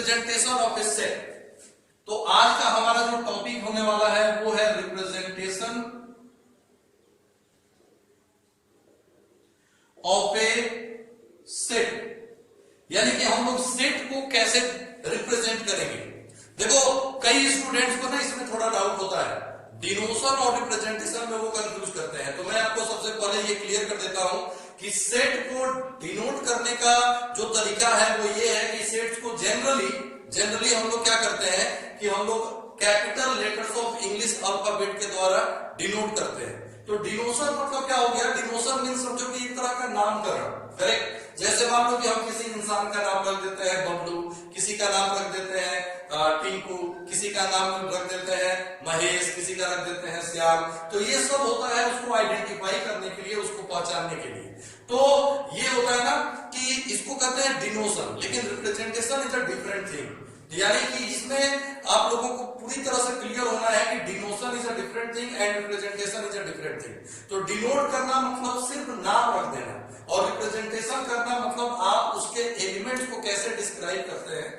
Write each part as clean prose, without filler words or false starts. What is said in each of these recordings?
Representation of A set. तो आज का हमारा जो टॉपिक होने वाला है वो है रिप्रेजेंटेशन ऑफ ए सेट, यानी कि हम लोग सेट को कैसे रिप्रेजेंट करेंगे। देखो कई स्टूडेंट्स को ना इसमें थोड़ा डाउट होता है, डिनोशन और रिप्रेजेंटेशन में वो कंफ्यूज करते हैं। तो मैं आपको सबसे पहले ये क्लियर कर देता हूं कि सेट को डिनोट करने का जो तरीका है वो ये है कि सेट्स को जनरली हम लोग क्या करते हैं कि हम लोग capital letters of English alphabet के द्वारा डिनोट करते हैं। तो डिनोशन मतलब क्या हो गया, डिनोशन मींस समझो कि एक तरह का नामकरण, करेक्ट। जैसे मान लो कि हम किसी इंसान का नाम रख देते हैं बबलू, किसी का नाम रख देते हैं टिंकू, किसी का नाम रख देते हैं महेश, किसी का रख देते हैं श्याम। तो ये सब होता है उसको आइडेंटिफाई करने के लिए, उसको पहचानने के लिए। तो ये होता है ना कि इसको कहते हैं डिनोशन। लेकिन representation is a different thing, यानी कि इसमें आप लोगों को पूरी तरह से क्लियर होना है कि denotation is a different thing and representation is a different thing. तो डिनोट करना मतलब सिर्फ नाम रख देना, और रिप्रेजेंटेशन करना मतलब आप उसके एलिमेंट्स को कैसे डिस्क्राइब करते हैं,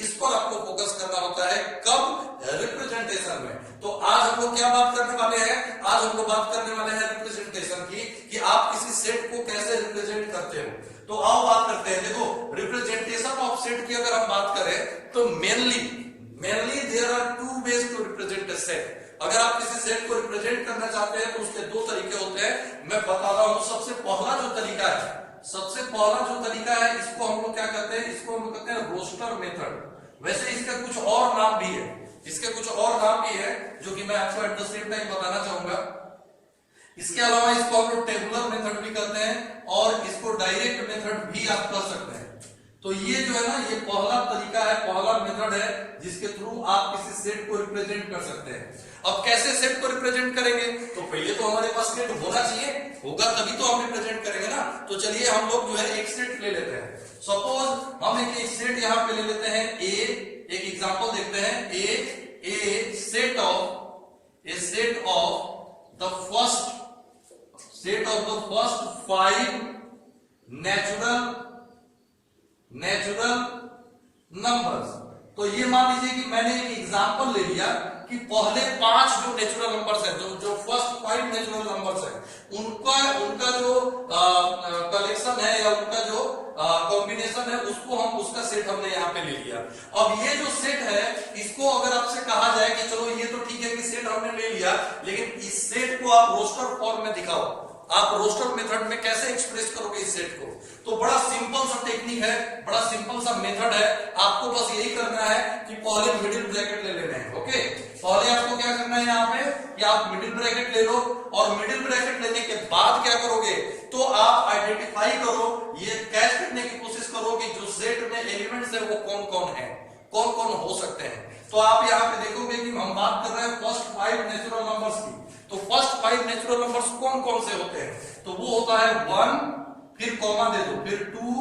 इस पर आपको फोकस करना होता है। कब? रिप्रेजेंटेशन में। तो आज हम लोग क्या बात करने वाले हैं, आज हम लोग बात करने वाले हैं रिप्रेजेंटेशन की, कि आप किसी सेट को कैसे रिप्रेजेंट करते हो। तो आओ बात करते हैं। देखो रिप्रेजेंटेशन ऑफ सेट की अगर हम बात करें तो mainly there are two ways to represent a set. अगर आप किसी सेट को रिप्रेजेंट करना चाहते हैं तो उसके दो तरीके होते हैं, मैं बता रहा हूं। सबसे पहला जो तरीका है इसको हम लोग क्या कहते हैं, इसको हम लोग कहते हैं रोस्टर मेथड। वैसे इसका कुछ और नाम भी है, जो कि मैं आपको एट द सेम टाइम बताना चाहूंगा। इसके अलावा इसको हम लोग टेबुलर मेथड भी कहते हैं, और इसको डायरेक्ट मेथड भी आप कर सकते हैं। तो ये जो है ना, ये पहला तरीका है, पहला मेथड है जिसके थ्रू आप किसी सेट को रिप्रेजेंट कर सकते हैं। अब कैसे सेट को रिप्रेजेंट करेंगे, तो पहले तो हमारे पास सेट होना चाहिए, होगा तभी तो हम रिप्रेजेंट करेंगे ना। तो चलिए हम लोग जो है एक सेट ले लेते हैं। सपोज हम एक सेट यहाँ पे ले लेते हैं ए, एक एग्जांपल देखते हैं। A set of the first 5 natural numbers. तो ये मान लीजिए कि मैंने एक एग्जांपल ले लिया कि पहले 5 जो नेचुरल नंबर्स हैं, जो फर्स्ट 5 नेचुरल नंबर्स हैं, उनका जो कलेक्शन है या उनका जो कॉम्बिनेशन है, उसका सेट हमने यहाँ पे ले लिया। अब ये जो सेट है, इसको अगर आपसे कहा जाए कि चलो ये तो ठीक है कि सेट हमने ले लिया, लेकिन इस सेट को आप रोस्टर फॉर्म में दिखाओ, आप रोस्टर मेथड में कैसे एक्सप्रेस करोगे इस सेट को। तो बड़ा सिंपल सा टेक्निक है, बड़ा सिंपल सा मेथड है। आपको बस यही करना है कि पहले मिडिल ब्रैकेट ले लेना है। ओके, पहले आपको क्या करना है यहाँ पे कि आप मिडिल ब्रैकेट ले लो, और मिडिल ब्रैकेट लेने के बाद क्या करोगे, तो आप आइडेंटिफाई करो, ये कैच करने की कोशिश करो कि जो सेट में एलिमेंट्स है वो कौन कौन हो सकते हैं। तो आप यहाँ पे देखोगे कि हम बात कर रहे हैं फर्स्ट 5 नेचुरल नंबर्स की। तो फर्स्ट 5 नेचुरल नंबर्स कौन से होते हैं, तो वो होता है 1, फिर कॉमा दे दो, फिर 2,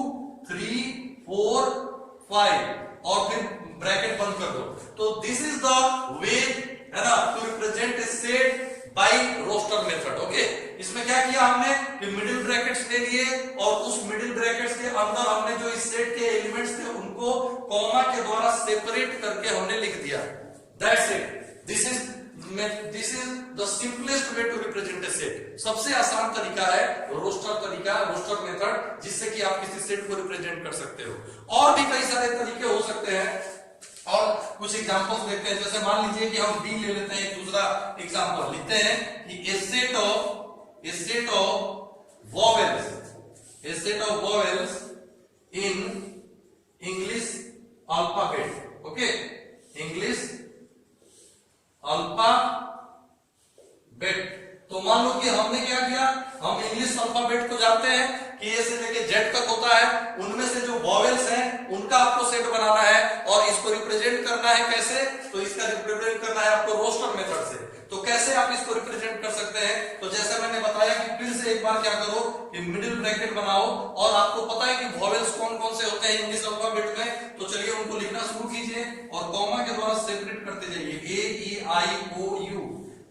3, 4, 5 और फिर ब्रैकेट बंद कर दो। तो दिस इज द वे, है ना, to represent a set by roster method. Okay, इसमें क्या किया हमने कि मिडिल ब्रैकेट्स ले लिए, और उस मिडिल ब्रैकेट्स के अंदर हमने जो इस सेट के एलिमेंट्स थे उनको कॉमा के द्वारा सेपरेट करके हमने लिख दिया। That's it, this is the simplest way to represent a set. सबसे आसान तरीका है रोस्टर मेथड, जिससे कि आप किसी सेट को रिप्रेजेंट कर सकते हो। और भी कई सारे तरीके हो सकते हैं, और कुछ एग्जांपल्स देखते हैं। जैसे मान लीजिए कि हम डी ले लेते हैं, एक दूसरा एग्जांपल लिखते हैं कि a set of vowels in English alphabet. Okay, English alphabet. तो मान लो कि हमने क्या किया, हम इंग्लिश अल्फाबेट को जानते हैं कि ए से लेके जेड तक होता है, उनमें से जो वॉवेल्स हैं उनका आपको सेट बनाना है, और इसको रिप्रेजेंट करना है कैसे, तो इसका रिप्रेजेंट करना है आपको रोस्टर मेथड से। तो कैसे आप इसको रिप्रेजेंट कर सकते हैं, तो जैसा मैंने बताया कि फिर से एक बार क्या करो कि मिडिल ब्रैकेट बनाओ, और आपको पता है कि वॉवेल्स कौन से होते हैं इंग्लिश अल्फाबेट में, तो चलिए उनको लिखना शुरू कीजिए और कॉमा के द्वारा सेपरेट करते जाइए, ए ई आई ओ यू।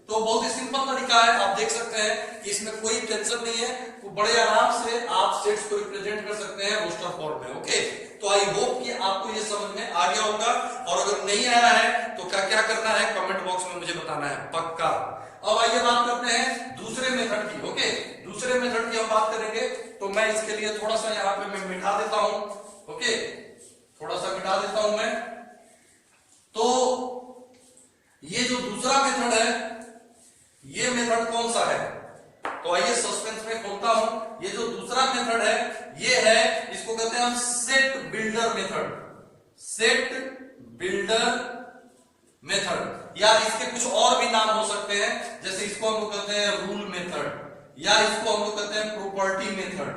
तो बहुत ही सिंपल तरीका है, आप देख सकते हैं कि इसमें कोई टेंशन नहीं है, तो बड़े आराम से आप सेट्स को रिप्रेजेंट कर सकते हैं रोस्टर फॉर्म में। ओके, तो आई होप कि आपको ये समझ में आ गया होगा, और अगर नहीं आया है तो क्या क्या करना है कमेंट बॉक्स में मुझे बताना है पक्का। अब आइए बात करते हैं दूसरे मेथड की। ओके, दूसरे मेथड की हम बात करेंगे, तो मैं इसके लिए थोड़ा सा यहाँ पे मैं मिटा देता हूं। ओके, थोड़ा सा मिटा देता हूं मैं। तो ये जो दूसरा मेथड है, ये मेथड कौन सा है, तो आइए सस्पेंस में खोलता हूं। ये जो दूसरा मेथड है, ये है, इसको कहते हैं हम set builder method. Set builder method, या इसके कुछ और भी नाम हो सकते हैं, जैसे इसको हम लोग कहते हैं रूल मेथड, या इसको हम लोग कहते हैं property method.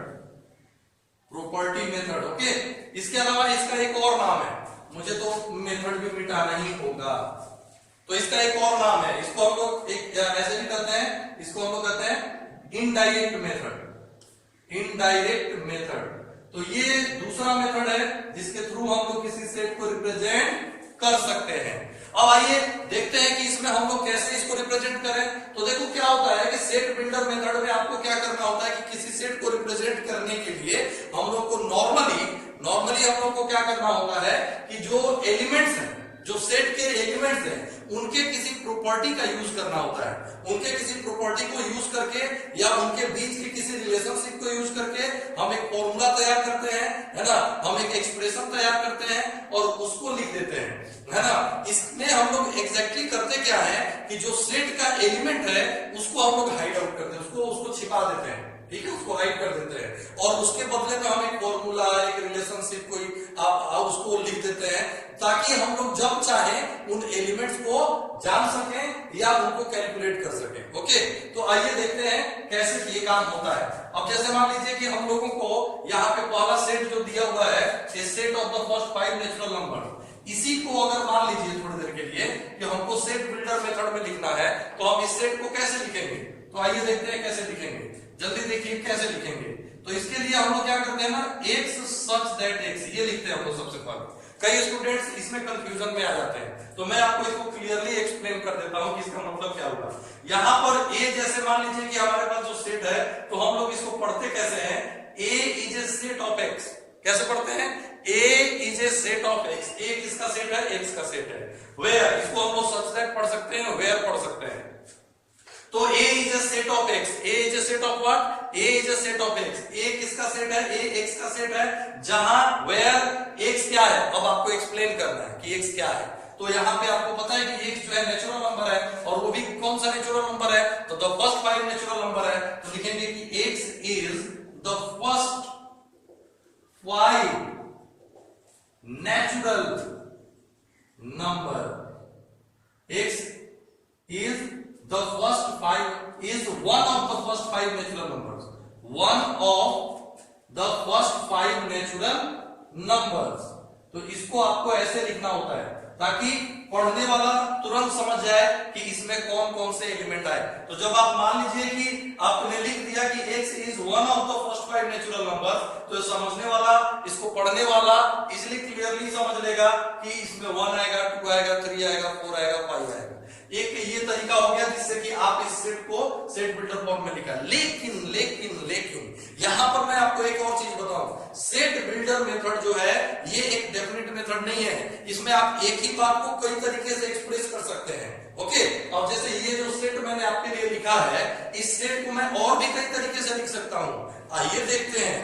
Property method, okay. इसके अलावा इसका एक और नाम है, मुझे तो मेथड भी मिटाना ही होगा, तो इसका एक और नाम है, इसको हम लोग एक ऐसे भी कहते हैं, इसको हम लोग कहते हैं इनडायरेक्ट मेथड। इनडायरेक्ट मेथड, तो ये दूसरा मेथड है जिसके थ्रू हम लोग किसी सेट को रिप्रेजेंट कर सकते हैं। अब आइए देखते हैं कि इसमें हम लोग कैसे इसको रिप्रेजेंट करें। तो देखो क्या होता है कि सेट बिल्डर मेथड में आपको क्या करना होता है कि किसी सेट को रिप्रेजेंट करने के लिए हम लोग को नॉर्मली हम लोग को क्या करना होता है कि जो एलिमेंट्स हैं, जो सेट के एलिमेंट्स हैं, उनके किसी प्रॉपर्टी का यूज करना होता है। उनके किसी प्रॉपर्टी को यूज करके या उनके बीच के किसी रिलेशनशिप को यूज करके हम एक फॉर्मूला तैयार करते हैं, है ना, हम एक एक्सप्रेशन तैयार करते हैं और उसको लिख देते हैं, है ना। इसमें हम लोग एग्जैक्टली करते क्या है कि जो सेट का एलिमेंट है उसको हम लोग हाइड आउट करते हैं, उसको छिपा देते हैं, ठीक है, उसको हाइड कर देते हैं, और उसके बदले में हम एक फॉर्मूला, एक रिलेशनशिप कोई उसको लिख देते हैं, ताकि हम लोग जब चाहे उन एलिमेंट्स को जान सकें या उनको कैलकुलेट कर सकें। ओके, तो आइए देखते हैं कैसे ये काम होता है। अब जैसे मान लीजिए कि हम लोगों को यहाँ पे पहला सेट जो दिया हुआ है, set of the first 5 natural number, इसी को अगर मान लीजिए थोड़ी देर के लिए कि हमको सेट बिल्डर मेथड में लिखना है, तो हम इस सेट को कैसे लिखेंगे, तो आइए देखते हैं कैसे लिखेंगे। जल्दी देखिए कैसे लिखेंगे। तो इसके लिए हम लोग क्या करते हैं ना, x such that x, ये लिखते हैं हम लोग सबसे पहले। कई स्टूडेंट्स इसमें कंफ्यूजन में आ जाते हैं, तो मैं आपको इसको क्लियरली एक्सप्लेन कर देता हूं कि इसका मतलब क्या होगा। यहां पर a, जैसे मान लीजिए कि हमारे पास जो सेट है, तो हम लोग इसको पढ़ते कैसे हैं, a is a set of x। कैसे पढ़ते हैं, a is a set of x। a किसका सेट है, x का सेट है। where, इसको हम लोग such that पढ़ सकते हैं, where पढ़ सकते हैं। तो a is a set of x, a is a set of what, a is a set of x। a किसका सेट है, a x का सेट है, जहां where x क्या है, अब आपको एक्सप्लेन करना है कि x क्या है। तो यहाँ पे आपको पता है कि x जो है नेचुरल नंबर है, और वो भी कौन सा नेचुरल नंबर है, तो द फर्स्ट 5 नेचुरल नंबर है। तो लिखेंगे कि x is the first 5 natural number। x is the first 5 is one of the first 5 natural numbers, one of the first 5 natural numbers। तो इसको आपको ऐसे लिखना होता है ताकि पढ़ने वाला तुरंत समझ जाए कि इसमें कौन कौन से एलिमेंट आए। तो जब आप मान लीजिए कि आपने लिख दिया कि x is one of the first 5 natural numbers, तो समझने वाला, इसको पढ़ने वाला इजिली क्लियरली समझ लेगा कि इसमें 1 आएगा, 2 आएगा, 3 आएगा, 4 आएगा, 5 आएगा। एक ये तरीका हो गया जिससे कि आप इस सेट को सेट बिल्डर फॉर्म में लिखा। लेकिन लेकिन लेकिन यहां पर मैं आपको एक और चीज बताऊं, सेट बिल्डर मेथड जो है ये एक डेफिनेट मेथड नहीं है। इसमें आप एक ही बात को कई तरीके से एक्सप्रेस कर सकते हैं। ओके, अब जैसे ये जो सेट मैंने आपके लिए लिखा है, इस सेट को मैं और भी कई तरीके से लिख सकता हूं। आइए देखते हैं।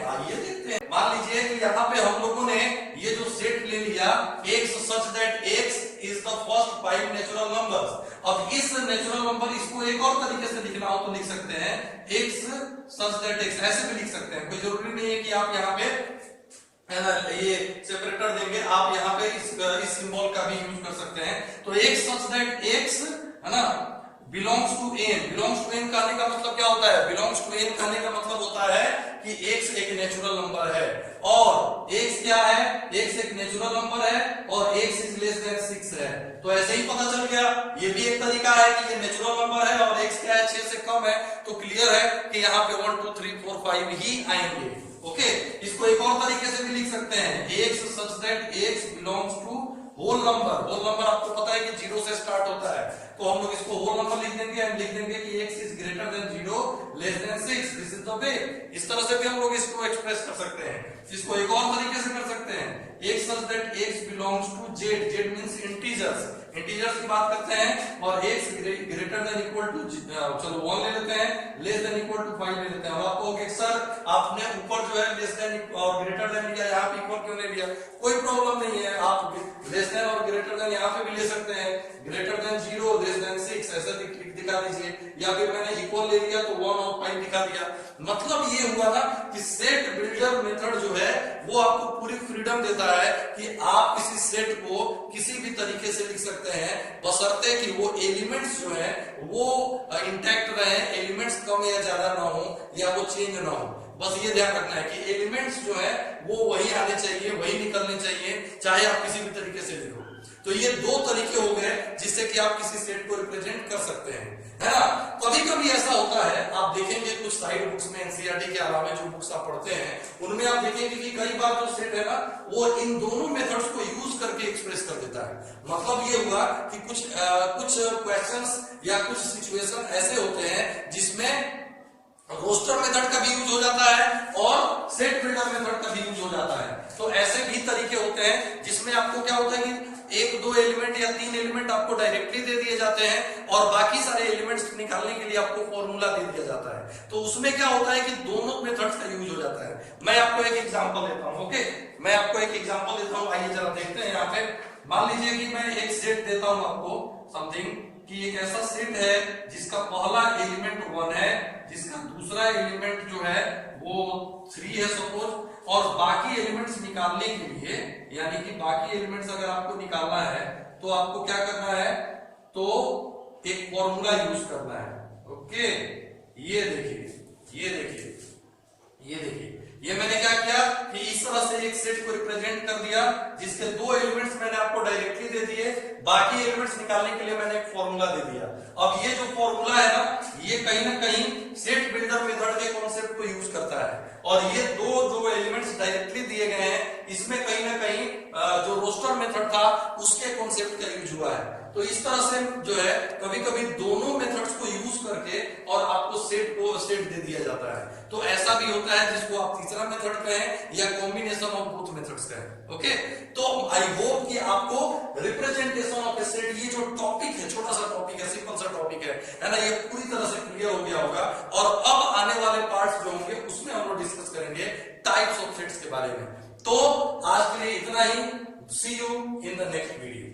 मान लीजिए कि यहाँ पे हम लोगों ने ये जो सेट ले लिया, x such that x is the first 5 natural numbers। अब इस नेचुरल नंबर, इसको एक और तरीके से लिखना हो तो लिख सकते हैं x such that x, ऐसे भी लिख सकते हैं। कोई जरूरी नहीं है कि आप यहाँ पे है ना ये सेपरेटर देंगे, आप यहाँ पे इस सिंबल का भी यूज कर सकते हैं। तो x such that x, है ना, belongs to n। Belongs to n कहने का मतलब क्या होता है, बिलोंग्स टू n कहने का मतलब होता है कि x एक नेचुरल नंबर है, और x क्या है, x एक नेचुरल नंबर है, और x इज लेस देन 6 है। तो ऐसे ही पता चल गया, ये भी एक तरीका है कि ये नेचुरल नंबर है और x क्या है, 6 से कम है। तो क्लियर है कि यहाँ पे 1 2 3 4 5 ही आएंगे। ओके, इसको एक और तरीके से भी लिख सकते हैं, x such that x belongs to whole number. Whole number आपको पता है कि 0 से स्टार्ट होता है, तो हम लोग इसको होल नंबर लिख देंगे एंड लिख देंगे कि x is greater than 0 less than 6। This is the way. इस तरह से भी हम लोग इसको एक्सप्रेस कर सकते हैं। इसको एक और तरीके से कर सकते हैं, x such that x belongs to z, z means integers, integers की बात करते हैं और x greater than equal to, चलो 1 ले लेते हैं, लेस देन इक्वल टू 5 ले लेते हैं। अब आपको कि सर आपने ऊपर जो है लेस देन और ग्रेटर देन लिया, यहाँ पे इक्वल क्यों नहीं लिया? कोई प्रॉब्लम नहीं है, आप लेस देन और ग्रेटर देन यहाँ पे भी ले सकते हैं, ग्रेटर देन 0 लेस देन 6 ऐसा दिखा दीजिए, या फिर मैंने इक्वल ले लिया तो 1 और 5 दिखा दिया। मतलब ये हुआ ना कि सेट बिल्डर मेथड जो है वो आपको पूरी फ्रीडम देता है कि आप किसी सेट को किसी भी तरीके से लिख सकते हैं, बशर्ते कि वो एलिमेंट्स जो है वो इंटैक्ट रहे, एलिमेंट्स कम या ज्यादा ना हो या वो चेंज ना हो। बस ये ध्यान रखना है कि एलिमेंट्स जो है वो वही आने चाहिए, वही निकलने चाहिए, चाहे आप किसी भी तरीके से लिखो। तो ये दो तरीके हो गए जिससे कि आप किसी सेट को रिप्रेजेंट कर सकते हैं, है ना। कभी कभी ऐसा होता है, आप देखेंगे कुछ साइड बुक्स में, एनसीईआरटी के अलावा जो बुक्स आप पढ़ते हैं उनमें आप देखेंगे कि कई बार जो सेट है ना वो इन दोनों मेथड्स को यूज करके एक्सप्रेस कर देता है। मतलब ये हुआ कि कुछ क्वेश्चंस या कुछ सिचुएशन ऐसे होते हैं जिसमें रोस्टर मेथड का भी यूज हो जाता है और सेट बिल्डर मेथड का भी यूज हो जाता है। तो ऐसे भी तरीके होते हैं जिसमें आपको क्या होता है कि 1-2 एलिमेंट या 3 एलिमेंट आपको डायरेक्टली दे दिए जाते हैं और बाकी सारे एलिमेंट्स निकालने के लिए आपको फॉर्मूला दे दिया जाता है। तो उसमें क्या होता है कि दोनों मेथड्स का यूज हो जाता है। मैं आपको एक एग्जांपल देता हूं, ओके, मैं आपको एक एग्जांपल देता हूं, आइए जरा देखते हैं। यहाँ पे मान लीजिए कि मैं एक सेट देता हूं आपको समथिंग, कि एक ऐसा सेट है जिसका पहला एलिमेंट 1 है, जिसका दूसरा एलिमेंट जो है वो 3 है सपोज, और बाकी एलिमेंट्स निकालने के लिए, यानी कि बाकी एलिमेंट्स अगर आपको निकालना है तो आपको क्या करना है, तो एक फॉर्मूला यूज करना है। ओके, ये देखिए, ये देखिए, ये देखिए, ये मैंने क्या किया कि इस तरह से एक सेट को रिप्रेजेंट कर दिया जिसके 2 एलिमेंट्स मैंने आपको डायरेक्टली दे दिए, बाकी एलिमेंट्स निकालने के लिए मैंने एक फॉर्मूला दे दिया। अब ये जो फॉर्मूला है ना, ये कहीं ना कहीं सेट बिल्डर मेथड के कॉन्सेप्ट को यूज करता है, और ये जो एलिमेंट्स डायरेक्टली दिए गए हैं इसमें कहीं ना कहीं जो रोस्टर मेथड था उसके कॉन्सेप्ट का यूज हुआ है। तो इस तरह से जो है कभी कभी दोनों मेथड्स को यूज करके और आपको सेट दे दिया जाता है। तो ऐसा भी होता है जिसको आप तीसरा मेथड कहें या कॉम्बिनेशन ऑफ बोथ मेथड्स कहें। ओके, तो आई होप कि आपको रिप्रेजेंटेशन ऑफ ए सेट, ये जो टॉपिक है, छोटा सा टॉपिक है, सिंपल सा टॉपिक है ना, ये पूरी तरह से क्लियर हो गया होगा। और अब आने वाले पार्ट्स जो होंगे उसमें हम लोग डिस्कस करेंगे टाइप्स ऑफ सेट्स के बारे में। तो आज के लिए इतना ही, see you in the next video.